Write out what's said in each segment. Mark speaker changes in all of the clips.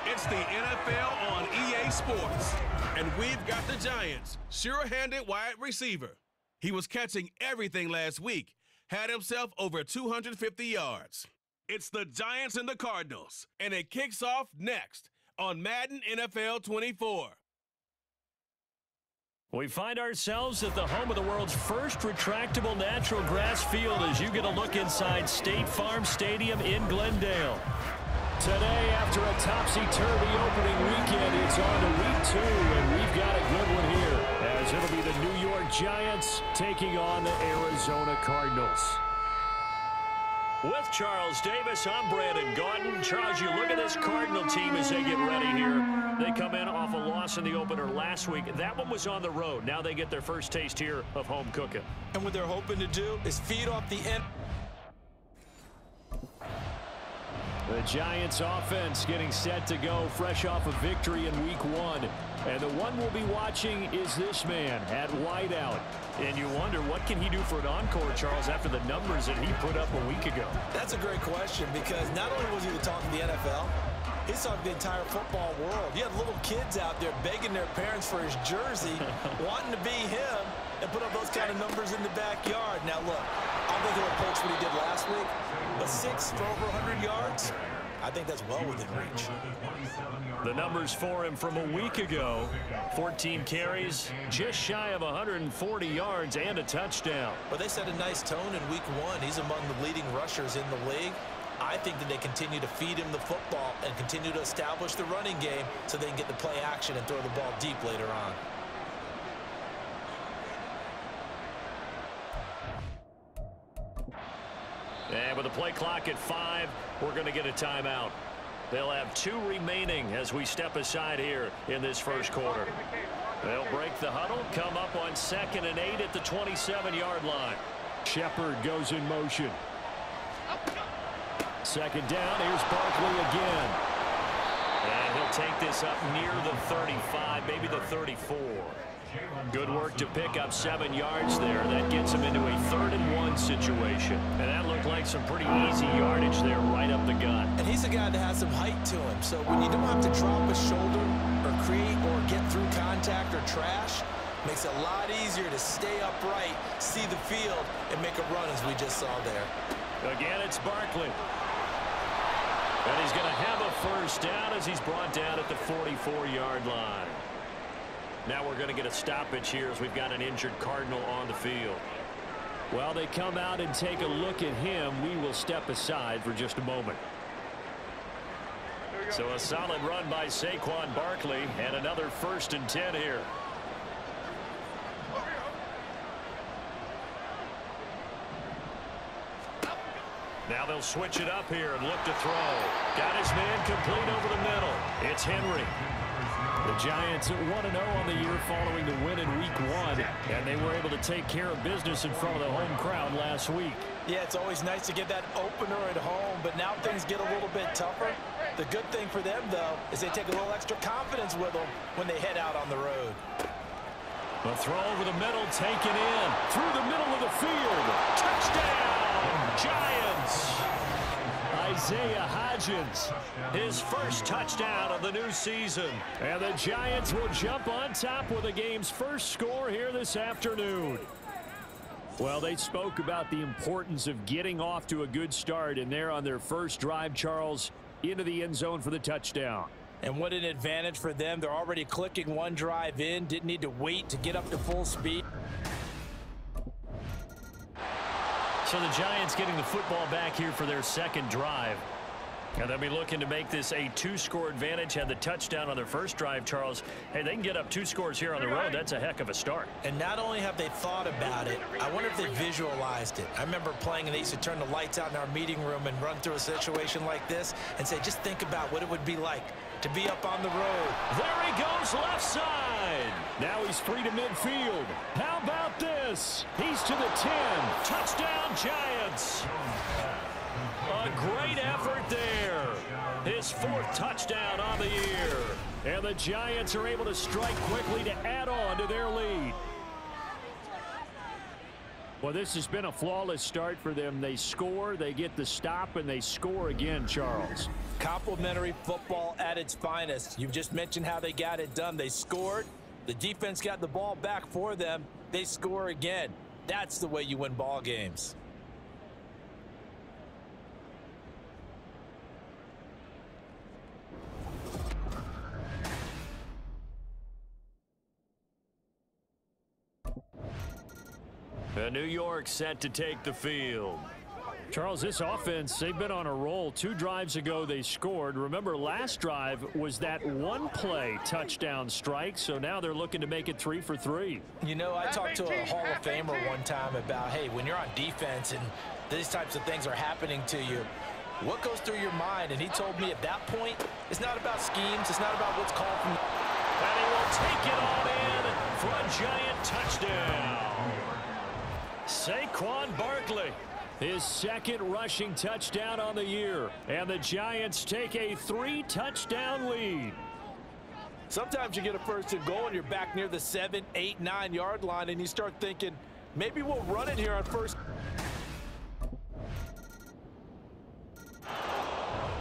Speaker 1: It's the NFL on EA Sports. And we've got the Giants' sure-handed wide receiver. He was catching everything last week, had himself over 250 yards. It's the Giants and the Cardinals, and it kicks off next on Madden NFL 24.
Speaker 2: We find ourselves at the home of the world's first retractable natural grass field as you get a look inside State Farm Stadium in Glendale. Today, after a topsy-turvy opening weekend, it's on to week 2, and we've got a good one here, as it'll be the New York Giants taking on the Arizona Cardinals. With Charles Davis, I'm Brandon Gaudin. Charles, you look at this Cardinal team as they get ready here. They come in off a loss in the opener last week. That one was on the road. Now they get their first taste here of home cooking.
Speaker 3: And what they're hoping to do is feed off the end.
Speaker 2: The Giants offense getting set to go fresh off a victory in week 1. And the one we'll be watching is this man at wideout. And you wonder, what can he do for an encore, Charles, after the numbers that he put up a week ago?
Speaker 3: That's a great question, because not only was he the talk of the NFL, he's talking the entire football world. You had little kids out there begging their parents for his jersey, wanting to be him, and put up those kind of numbers in the backyard. Now, look, I don't think he'll approach what he did last week, but 6 for over 100 yards, I think that's well within reach.
Speaker 2: The numbers for him from a week ago: 14 carries, just shy of 140 yards, and a touchdown.
Speaker 3: But they set a nice tone in week 1. He's among the leading rushers in the league. I think that they continue to feed him the football and continue to establish the running game so they can get the play action and throw the ball deep later on.
Speaker 2: And with the play clock at 5, we're going to get a timeout. They'll have 2 remaining as we step aside here in this first quarter. They'll break the huddle, come up on 2nd and 8 at the 27-yard line. Shepard goes in motion. 2nd down, here's Barkley again. And he'll take this up near the 35, maybe the 34. Good work to pick up 7 yards there. That gets him into a 3rd and 1 situation. And that looked like some pretty easy yardage there right up the gut.
Speaker 3: And he's a guy that has some height to him. So when you don't have to drop a shoulder or create or get through contact or trash, makes it a lot easier to stay upright, see the field, and make a run as we just saw there. Again, it's Barkley.
Speaker 2: And he's going to have a first down as he's brought down at the 44-yard line. Now we're going to get a stoppage here as we've got an injured Cardinal on the field. While they come out and take a look at him, we will step aside for just a moment. So a solid run by Saquon Barkley and another 1st and 10 here. Now they'll switch it up here and look to throw. Got his man complete over the middle. It's Henry. The Giants at 1-0 on the year following the win in week 1, and they were able to take care of business in front of the home crowd last week.
Speaker 3: Yeah, it's always nice to get that opener at home, but now things get a little bit tougher. The good thing for them, though, is they take a little extra confidence with them when they head out on the road.
Speaker 2: The throw over the middle, taken in, through the middle of the field. Touchdown, Giants! Isaiah Hodgins, his first touchdown of the new season. And the Giants will jump on top with the game's first score here this afternoon. Well, they spoke about the importance of getting off to a good start, and they're on their first drive, Charles, into the end zone for the touchdown.
Speaker 3: And what an advantage for them. They're already clicking one drive in, didn't need to wait to get up to full speed.
Speaker 2: So the Giants getting the football back here for their 2nd drive. And they'll be looking to make this a 2-score advantage. Had the touchdown on their first drive, Charles. Hey, they can get up 2 scores here on the road. That's a heck of a start.
Speaker 3: And not only have they thought about it, I wonder if they visualized it. I remember playing, and they used to turn the lights out in our meeting room and run through a situation like this and say, just think about what it would be like to be up on the road.
Speaker 2: There he goes, left side. Now he's free to midfield. How about this? He's to the 10. Touchdown, Giants. A great effort there. His 4th touchdown on the year. And the Giants are able to strike quickly to add on to their lead. Well, this has been a flawless start for them. They score, they get the stop, and they score again, Charles.
Speaker 3: Complimentary football at its finest. You've just mentioned how they got it done. They scored. The defense got the ball back for them. They score again. That's the way you win ball games.
Speaker 2: New York set to take the field. Charles, this offense, they've been on a roll. 2 drives ago, they scored. Remember, last drive was that one-play touchdown strike, so now they're looking to make it 3 for 3.
Speaker 3: You know, I talked to a Hall of Famer one time about, hey, when you're on defense and these types of things are happening to you, what goes through your mind? And he told me at that point, it's not about schemes. It's not about what's called from.
Speaker 2: And he will take it on in for a giant touchdown. Saquon Barkley, his second rushing touchdown on the year. And the Giants take a 3-touchdown lead.
Speaker 3: Sometimes you get a first and goal and you're back near the 7, 8, 9-yard line and you start thinking, maybe we'll run it here on first.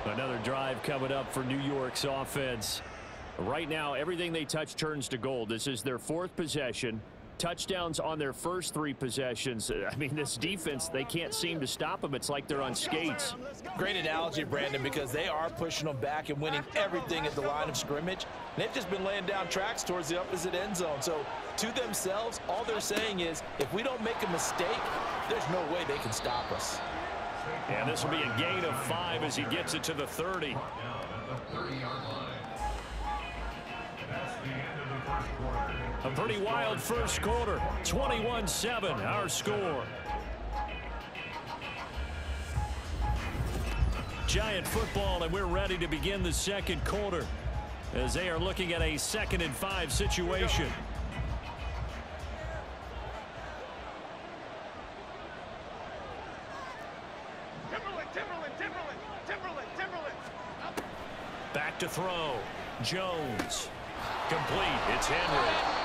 Speaker 2: Another drive coming up for New York's offense. Right now, everything they touch turns to gold. This is their 4th possession. Touchdowns on their first 3 possessions. I mean, this defense, they can't seem to stop them. It's like they're on skates.
Speaker 3: Great analogy, Brandon, because they are pushing them back and winning everything at the line of scrimmage. They've just been laying down tracks towards the opposite end zone. So, to themselves, all they're saying is, if we don't make a mistake, there's no way they can stop us.
Speaker 2: And this will be a gain of 5 as he gets it to the 30. A pretty wild first quarter. 21-7, our score. Giant football, and we're ready to begin the second quarter as they are looking at a 2nd and 5 situation. Back to throw. Jones. Complete. It's Henry.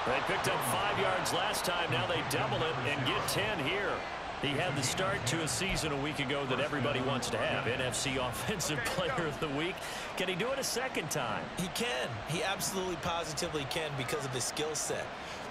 Speaker 2: They picked up 5 yards last time. Now they double it and get 10 here. He had the start to a season a week ago that everybody wants to have. NFC Offensive Player of the Week. Can he do it a second time?
Speaker 3: He can. He absolutely positively can because of his skill set.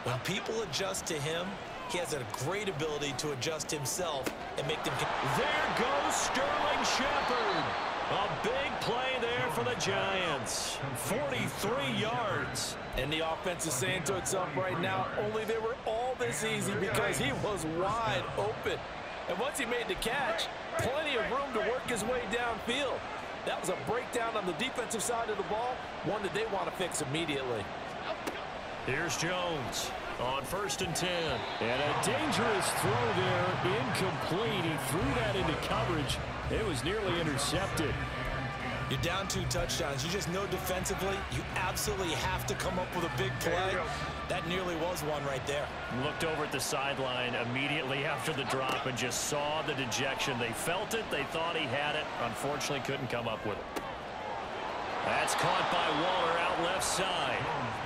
Speaker 3: When people adjust to him, he has a great ability to adjust himself and make them.
Speaker 2: There goes Sterling Shepard. A big play there for the Giants. 43 yards.
Speaker 3: And the offense is saying to itself right now, only they were all this easy because he was wide open. And once he made the catch, plenty of room to work his way downfield. That was a breakdown on the defensive side of the ball, one that they want to fix immediately.
Speaker 2: Here's Jones on 1st and 10. And a dangerous throw there, incomplete. He threw that into coverage. It was nearly intercepted.
Speaker 3: You're down 2 touchdowns. You just know defensively, you absolutely have to come up with a big play. That nearly was one right there.
Speaker 2: Looked over at the sideline immediately after the drop and just saw the dejection. They felt it. They thought he had it. Unfortunately, couldn't come up with it. That's caught by Waller out left side.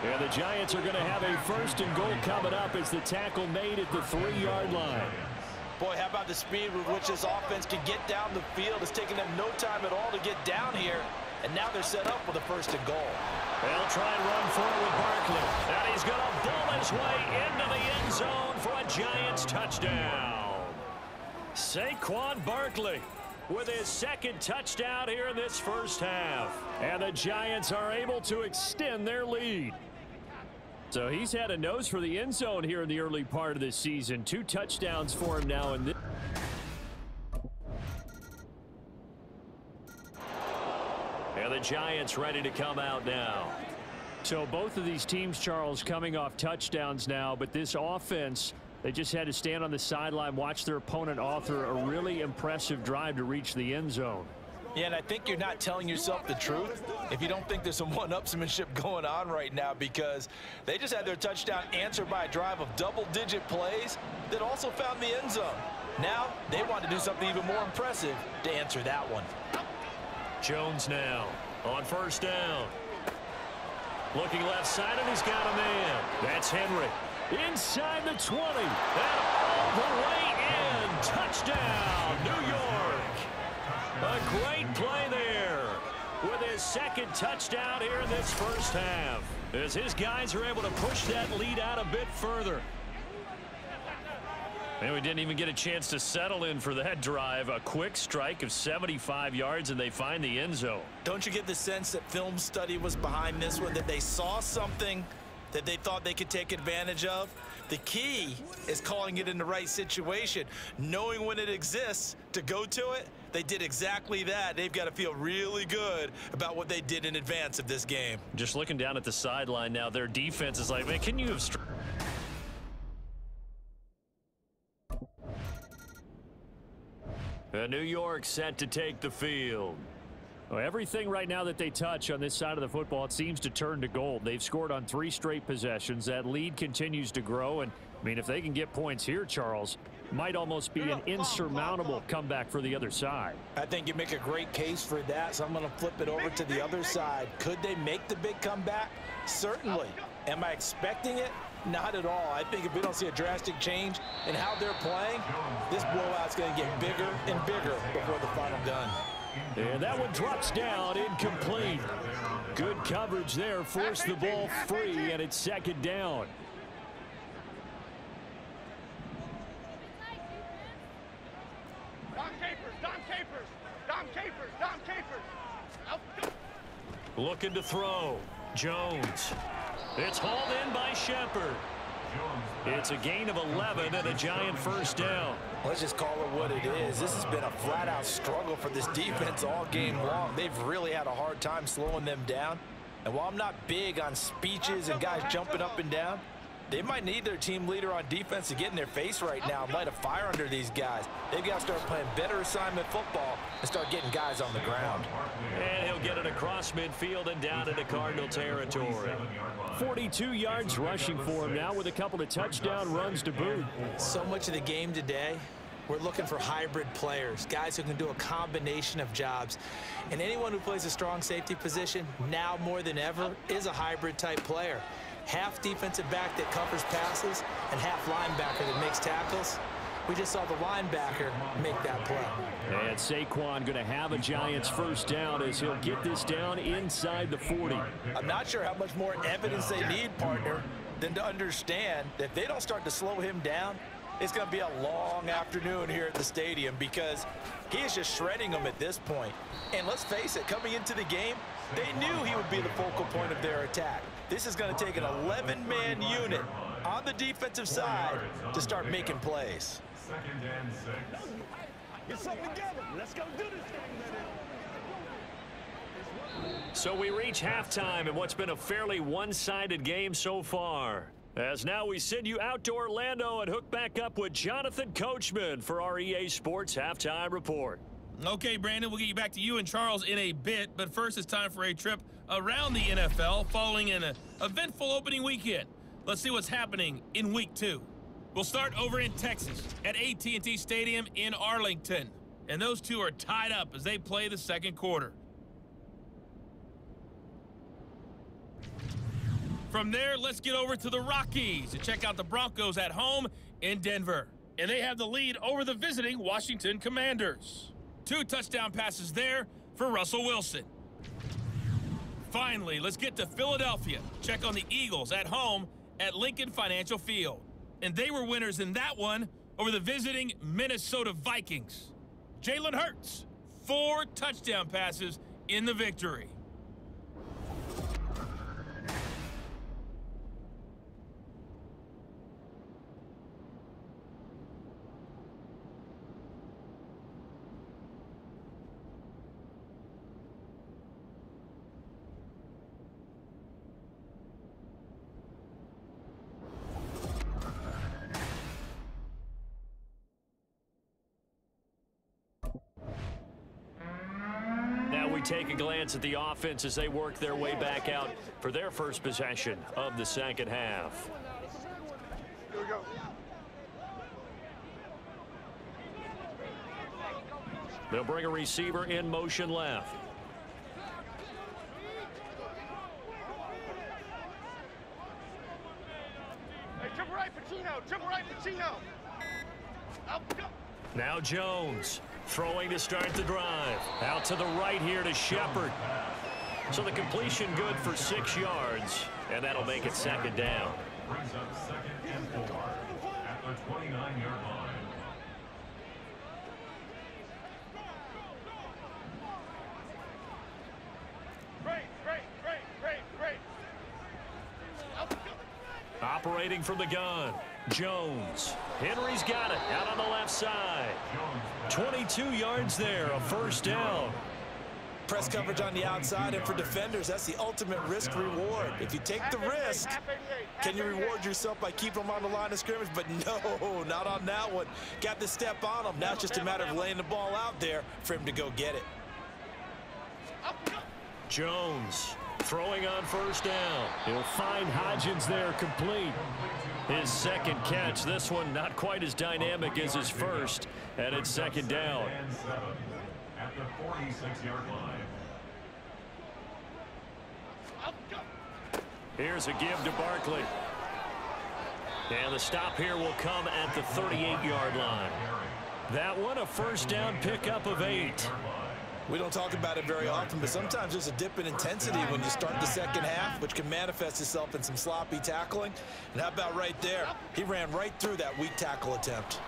Speaker 2: And the Giants are going to have a 1st and goal coming up as the tackle made at the 3-yard line.
Speaker 3: Boy, how about the speed with which this offense can get down the field? It's taken them no time at all to get down here, and now they're set up with a 1st and goal.
Speaker 2: They'll try and run forward with Barkley. And he's going to bull his way into the end zone for a Giants touchdown. Saquon Barkley with his 2nd touchdown here in this first half. And the Giants are able to extend their lead. So he's had a nose for the end zone here in the early part of this season. 2 touchdowns for him now in this. And the Giants ready to come out now. So both of these teams, Charles, coming off touchdowns now, but this offense, they just had to stand on the sideline, watch their opponent author a really impressive drive to reach the end zone.
Speaker 3: Yeah, and I think you're not telling yourself the truth if you don't think there's some one-upsmanship going on right now, because they just had their touchdown answered by a drive of double-digit plays that also found the end zone. Now they want to do something even more impressive to answer that one.
Speaker 2: Jones now on 1st down. Looking left side, and he's got a man. That's Henry. Inside the 20. And all the way in. Touchdown, New York. A great play there with his second touchdown here in this first half, as his guys are able to push that lead out a bit further. And we didn't even get a chance to settle in for that drive. A quick strike of 75 yards, and they find the end zone.
Speaker 3: Don't you get the sense that film study was behind this one, that they saw something that they thought they could take advantage of? The key is calling it in the right situation, knowing when it exists to go to it. They did exactly that. They've got to feel really good about what they did in advance of this game.
Speaker 2: Just looking down at the sideline now, their defense is like, man, can you have... New York set to take the field. Well, everything right now that they touch on this side of the football, it seems to turn to gold. They've scored on 3 straight possessions. That lead continues to grow. And, I mean, if they can get points here, Charles, might almost be an insurmountable comeback for the other side.
Speaker 3: I think you make a great case for that, so I'm going to flip it over to the other side. Could they make the big comeback? Certainly. Am I expecting it? Not at all. I think if we don't see a drastic change in how they're playing, this blowout's going to get bigger and bigger before the final gun.
Speaker 2: And that one drops down, incomplete. Good coverage there, forced the ball free, and it's second down.
Speaker 4: Dom Capers.
Speaker 2: Looking to throw. Jones. It's hauled in by Shepard. It's a gain of 11 and a Giant first down.
Speaker 3: Let's just call it what it is. This has been a flat-out struggle for this defense all game long. They've really had a hard time slowing them down. And while I'm not big on speeches and guys jumping up and down, they might need their team leader on defense to get in their face right now and light a fire under these guys. They've got to start playing better assignment football and start getting guys on the ground.
Speaker 2: And he'll get it across midfield and down into Cardinal territory. 42 yards rushing for him now with a couple of touchdown runs to boot.
Speaker 3: So much of the game today, we're looking for hybrid players, guys who can do a combination of jobs. And anyone who plays a strong safety position, now more than ever, is a hybrid type player. Half defensive back that covers passes and half linebacker that makes tackles. We just saw the linebacker make that play.
Speaker 2: And Saquon going to have a Giants first down as he'll get this down inside the 40.
Speaker 3: I'm not sure how much more evidence they need, partner, than to understand that if they don't start to slow him down, it's going to be a long afternoon here at the stadium because he is just shredding them at this point. And let's face it, coming into the game, they knew he would be the focal point of their attack. This is going to take an 11-man unit on the defensive side to start making plays.
Speaker 4: Get something together. Let's go do this thing, baby.
Speaker 2: So we reach halftime in what's been a fairly one-sided game so far. As now we send you out to Orlando and hook back up with Jonathan Coachman for our EA Sports Halftime Report.
Speaker 5: Okay, Brandon, we'll get you back to you and Charles in a bit, but first it's time for a trip around the NFL following an eventful opening weekend. Let's see what's happening in Week 2. We'll start over in Texas at AT&T Stadium in Arlington, and those two are tied up as they play the second quarter. From there, let's get over to the Rockies and check out the Broncos at home in Denver, and they have the lead over the visiting Washington Commanders. 2 touchdown passes there for Russell Wilson. Finally, let's get to Philadelphia. Check on the Eagles at home at Lincoln Financial Field. And they were winners in that one over the visiting Minnesota Vikings. Jalen Hurts, 4 touchdown passes in the victory.
Speaker 2: Take a glance at the offense as they work their way back out for their first possession of the second half.
Speaker 4: Here we go.
Speaker 2: They'll bring a receiver in motion left.
Speaker 4: Hey, triple right, Pacino. Triple right, Pacino.
Speaker 2: Now Jones throwing to start the drive. Out to the right here to Shepard. So the completion good for 6 yards, and that'll make it second down.
Speaker 6: Brings up 2nd and 4 at the 29-yard line.
Speaker 2: Operating from the gun, Jones. Henry's got it out on the left side. 22 yards there, a first down.
Speaker 3: Press coverage on the outside, and for defenders, that's the ultimate risk reward. If you take the risk, can you reward yourself by keeping them on the line of scrimmage? But no, not on that one. Got to step on them. Now it's just a matter of laying the ball out there for him to go get it.
Speaker 2: Jones throwing on first down. He'll find Hodgins there complete. His second catch. This one not quite as dynamic as his first, and it's second down.
Speaker 6: At the 46-yard line.
Speaker 2: Here's a give to Barkley. And the stop here will come at the 38-yard line. That one a first down pickup of 8.
Speaker 3: We don't talk about it very often, but sometimes there's a dip in intensity when you start the second half, which can manifest itself in some sloppy tackling. And how about right there? He ran right through that weak tackle attempt.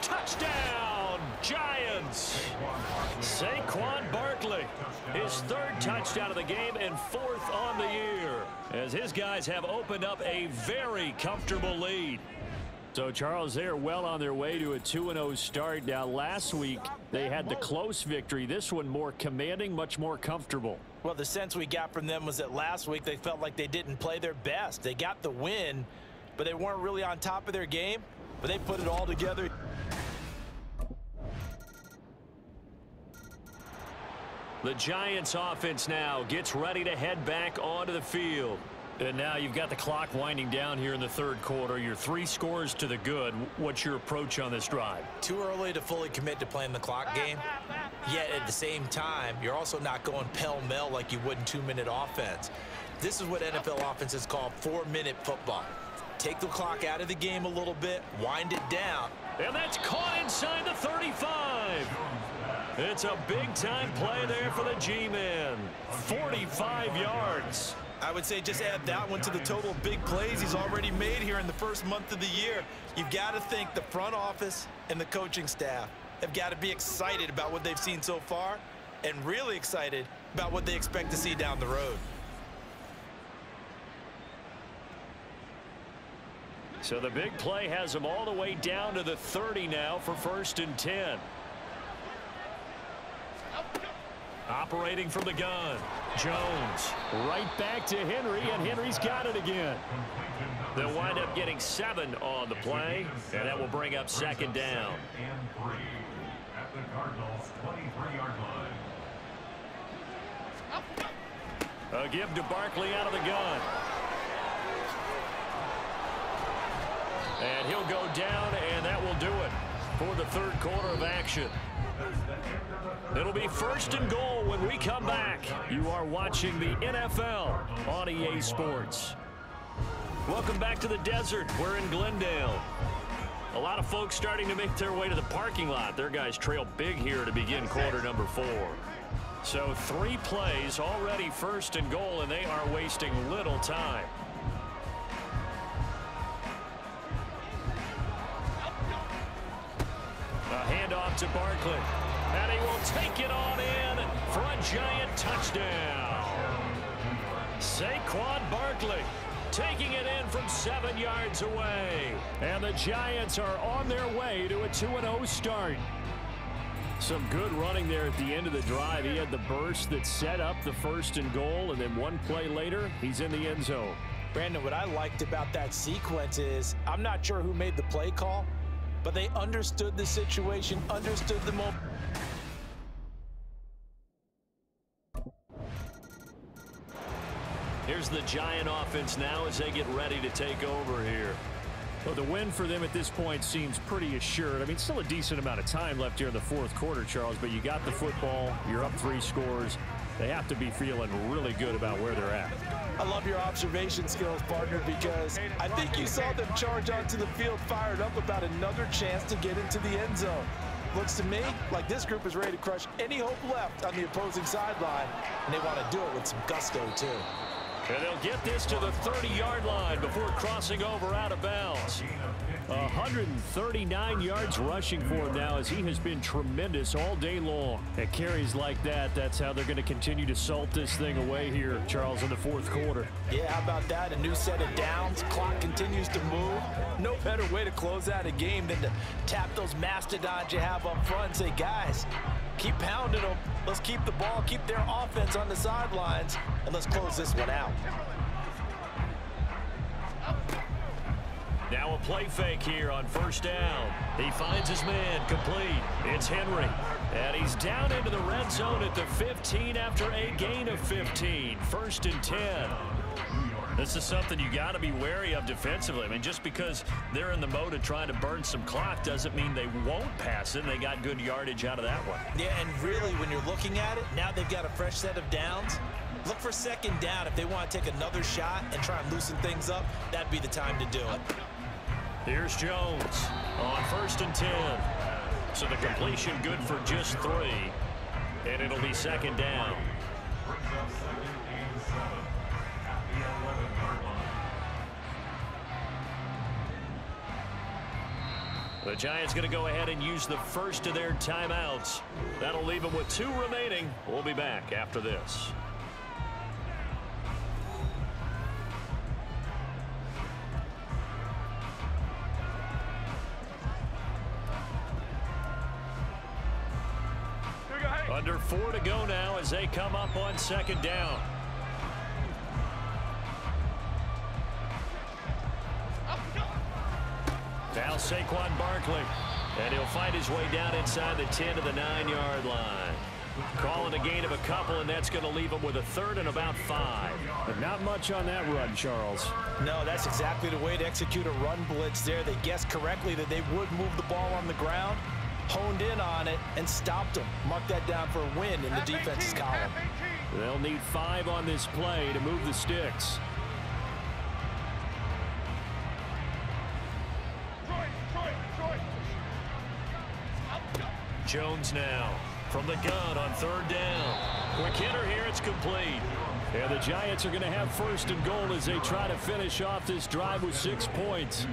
Speaker 2: Touchdown, Giants! Saquon Barkley, his 3rd touchdown of the game and 4th on the year, as his guys have opened up a very comfortable lead. So, Charles, they are well on their way to a 2-0 start. Now, last week, they had the close victory. This one more commanding, much more comfortable.
Speaker 3: Well, the sense we got from them was that last week they felt like they didn't play their best. They got the win, but they weren't really on top of their game. But they put it all together.
Speaker 2: The Giants offense now gets ready to head back onto the field. And now you've got the clock winding down here in the 3rd quarter. You're 3 scores to the good. What's your approach on this drive?
Speaker 3: Too early to fully commit to playing the clock game. Yet at the same time, you're also not going pell-mell like you would in 2-minute offense. This is what NFL offenses call 4-minute football. Take the clock out of the game a little bit, wind it down.
Speaker 2: And that's caught inside the 35. It's a big-time play there for the G-Men. 45 yards.
Speaker 3: I would say just add that one to the total big plays he's already made here in the first month of the year. You've got to think the front office and the coaching staff have got to be excited about what they've seen so far and really excited about what they expect to see down the road.
Speaker 2: So the big play has them all the way down to the 30 now for 1st and 10. Operating from the gun, Jones right back to Henry, and Henry's got it again. They'll wind up getting 7 on the play, and that will bring up second down.
Speaker 6: And 3 at the Cardinals' 23-yard line.
Speaker 2: A give to Barkley out of the gun. And he'll go down, and that will do it for the 3rd quarter of action. It'll be 1st and goal when we come back. You are watching the NFL on EA Sports. Welcome back to the desert. We're in Glendale. A lot of folks starting to make their way to the parking lot. Their guys trail big here to begin quarter number 4. So 3 plays already 1st and goal, and they are wasting little time. A handoff to Barkley. And he will take it on in for a Giant touchdown. Saquon Barkley taking it in from 7 yards away. And the Giants are on their way to a 2-0 start. Some good running there at the end of the drive. He had the burst that set up the 1st and goal, and then 1 play later, he's in the end zone.
Speaker 3: Brandon, what I liked about that sequence is I'm not sure who made the play call, but they understood the situation, understood the moment.
Speaker 2: Here's the Giant offense now as they get ready to take over here. Well, the win for them at this point seems pretty assured. I mean, still a decent amount of time left here in the fourth quarter, Charles, but you got the football. You're up 3 scores. They have to be feeling really good about where they're at.
Speaker 3: I love your observation skills, partner, because I think you saw them charge onto the field fired up about another chance to get into the end zone. Looks to me like this group is ready to crush any hope left on the opposing sideline, and they want to do it with some gusto, too.
Speaker 2: And they'll get this to the 30-yard line before crossing over out of bounds. 139 yards rushing for him now, as he has been tremendous all day long. At carries like that, that's how they're going to continue to salt this thing away here, Charles, in the fourth quarter.
Speaker 3: Yeah, how about that? A new set of downs. Clock continues to move. No better way to close out a game than to tap those mastodons you have up front and say, guys, keep pounding them. Let's keep the ball, keep their offense on the sidelines, and let's close this one out.
Speaker 2: Now a play fake here on first down. He finds his man complete. It's Henry. And he's down into the red zone at the 15 after a gain of 15. 1st and 10. This is something you got to be wary of defensively. I mean, just because they're in the mode of trying to burn some clock doesn't mean they won't pass it. They got good yardage out of that one.
Speaker 3: Yeah, and really, when you're looking at it, now they've got a fresh set of downs. Look for 2nd down. If they want to take another shot and try and loosen things up, that'd be the time to do it.
Speaker 2: Here's Jones on 1st and 10. So the completion good for just 3. And it'll be 2nd down. The Giants going to go ahead and use the first of their timeouts. That'll leave them with 2 remaining. We'll be back after this. Under 4 to go now as they come up on 2nd down. Now Saquon Barkley. And he'll find his way down inside the 10 to the 9-yard line. Calling a gain of a couple, and that's going to leave him with a 3rd and about 5.
Speaker 7: But not much on that run, Charles.
Speaker 3: No, that's exactly the way to execute a run blitz there. They guessed correctly that they would move the ball on the ground, honed in on it, and stopped them. Mark that down for a win in the defense's column.
Speaker 2: They'll need 5 on this play to move the sticks. Jones now from the gun on 3rd down. Quick hitter here, it's complete.
Speaker 7: And the Giants are going to have 1st and goal as they try to finish off this drive with 6 points.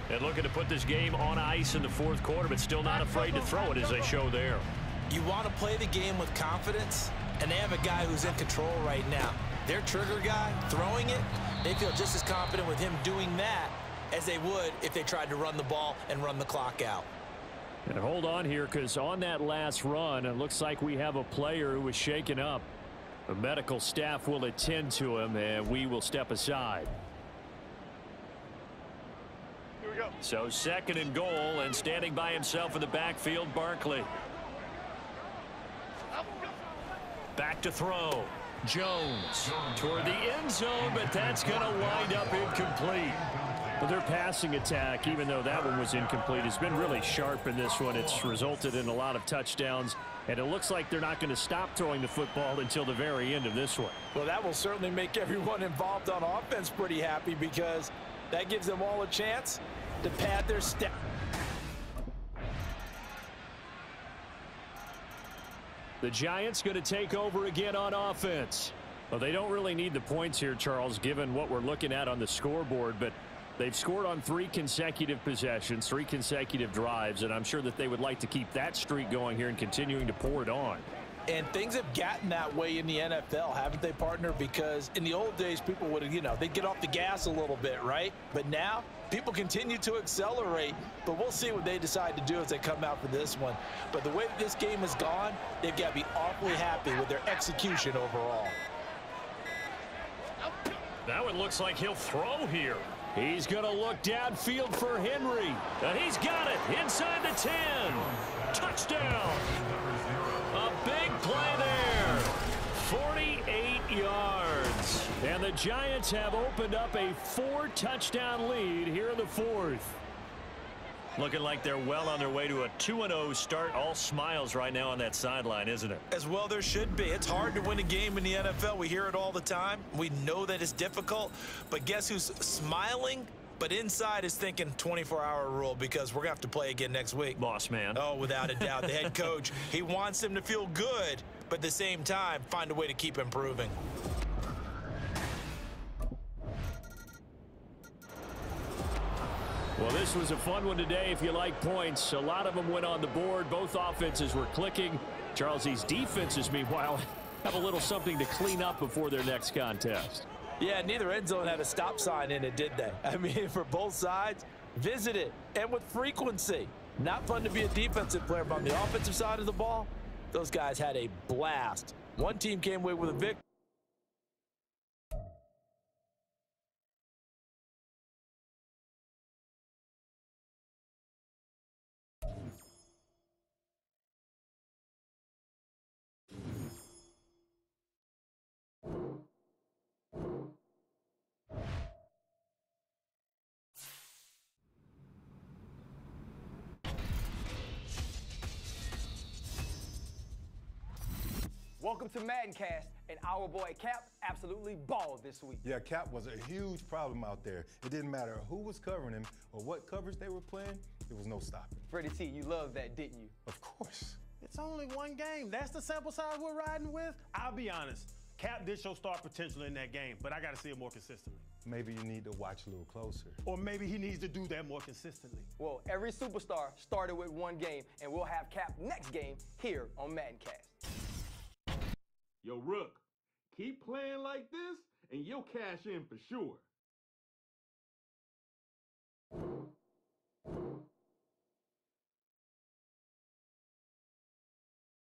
Speaker 2: And looking to put this game on ice in the 4th quarter, but still not afraid to throw it as they show there.
Speaker 3: You want to play the game with confidence, and they have a guy who's in control right now. Their trigger guy, throwing it, they feel just as confident with him doing that as they would if they tried to run the ball and run the clock out.
Speaker 7: And hold on here, because on that last run, it looks like we have a player who was shaken up. The medical staff will attend to him, and we will step aside.
Speaker 4: Here we go.
Speaker 2: So 2nd and goal, and standing by himself in the backfield, Barkley. Back to throw. Jones toward the end zone, but that's going to wind up incomplete.
Speaker 7: But their passing attack, even though that one was incomplete, has been really sharp in this one. It's resulted in a lot of touchdowns, and it looks like they're not going to stop throwing the football until the very end of this one.
Speaker 3: Well, that will certainly make everyone involved on offense pretty happy, because that gives them all a chance to pad their step.
Speaker 7: The Giants going to take over again on offense. Well, they don't really need the points here, Charles, given what we're looking at on the scoreboard, but they've scored on 3 consecutive possessions, 3 consecutive drives, and I'm sure that they would like to keep that streak going here and continuing to pour it on.
Speaker 3: And things have gotten that way in the NFL, haven't they, partner? Because in the old days, people would, they'd get off the gas a little bit, right? But now, people continue to accelerate, but we'll see what they decide to do as they come out for this one. But the way that this game has gone, they've got to be awfully happy with their execution overall.
Speaker 2: Now it looks like he'll throw here.
Speaker 7: He's going to look downfield for Henry.
Speaker 2: And he's got it inside the 10. Touchdown. A big play there. 48 yards.
Speaker 7: And the Giants have opened up a 4-touchdown lead here in the fourth.
Speaker 2: Looking like they're well on their way to a 2-0 start. All smiles right now on that sideline, isn't it?
Speaker 3: As well there should be. It's hard to win a game in the NFL. We hear it all the time. We know that it's difficult. But guess who's smiling? But inside is thinking 24-hour rule because we're going to have to play again next week.
Speaker 2: Boss man.
Speaker 3: Oh, without a doubt. The head coach, he wants them to feel good, but at the same time, find a way to keep improving.
Speaker 7: Well, this was a fun one today if you like points. A lot of them went on the board. Both offenses were clicking. Charles, these defenses, meanwhile, have a little something to clean up before their next contest.
Speaker 3: Yeah, neither end zone had a stop sign in it, did they? I mean, for both sides, visit it, and with frequency. Not fun to be a defensive player, but on the offensive side of the ball, those guys had a blast. One team came away with a victory.
Speaker 8: Welcome to MaddenCast, and our boy Cap absolutely balled this week.
Speaker 9: Yeah, Cap was a huge problem out there. It didn't matter who was covering him or what coverage they were playing, there was no stopping.
Speaker 8: Freddie T, you loved that, didn't you?
Speaker 9: Of course.
Speaker 10: It's only one game. That's the sample size we're riding with. I'll be honest. Cap did show star potential in that game, but I got to see it more consistently.
Speaker 9: Maybe you need to watch a little closer.
Speaker 10: Or maybe he needs to do that more consistently.
Speaker 8: Well, every superstar started with one game, and we'll have Cap next game here on MaddenCast.
Speaker 11: Yo, Rook, keep playing like this, and you'll cash in for sure.